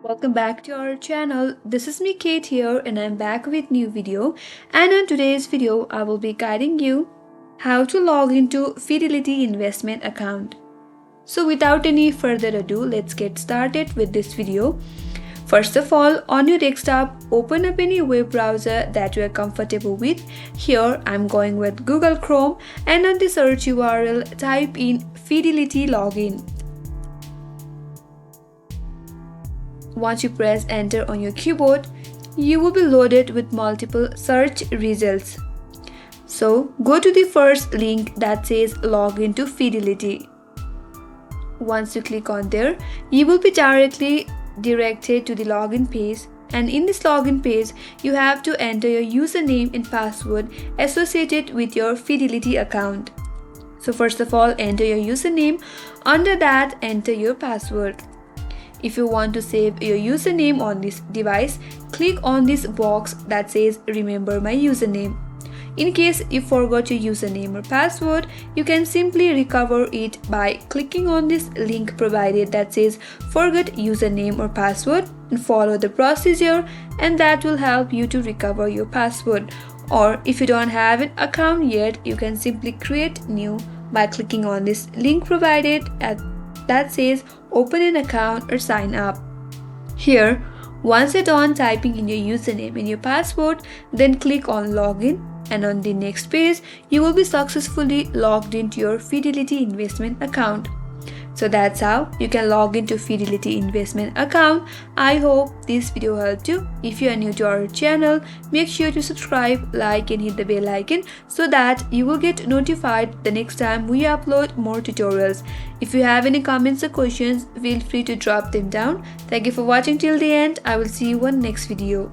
Welcome back to our channel. This is me Kate here and I'm back with new video, and on today's video I will be guiding you how to log into Fidelity investment account. So without any further ado, let's get started with this video. First of all, on your desktop, open up any web browser that you are comfortable with. Here I'm going with Google Chrome, and on the search URL type in Fidelity login. Once you press enter on your keyboard, you will be loaded with multiple search results. So go to the first link that says login to Fidelity. Once you click on there, you will be directly directed to the login page, and in this login page you have to enter your username and password associated with your Fidelity account. So first of all, enter your username. Under that, enter your password. If you want to save your username on this device, click on this box that says remember my username. In case you forgot your username or password, you can simply recover it by clicking on this link provided that says forget username or password and follow the procedure, and that will help you to recover your password. Or if you don't have an account yet, you can simply create new by clicking on this link provided that says open an account or sign up. Here, once you're done typing in your username and your password, then click on login, and on the next page you will be successfully logged into your Fidelity investment account. So that's how you can log into Fidelity investment account. I hope this video helped you. If you are new to our channel, make sure to subscribe, like and hit the bell icon so that you will get notified the next time we upload more tutorials. If you have any comments or questions, feel free to drop them down. Thank you for watching till the end. I will see you on next video.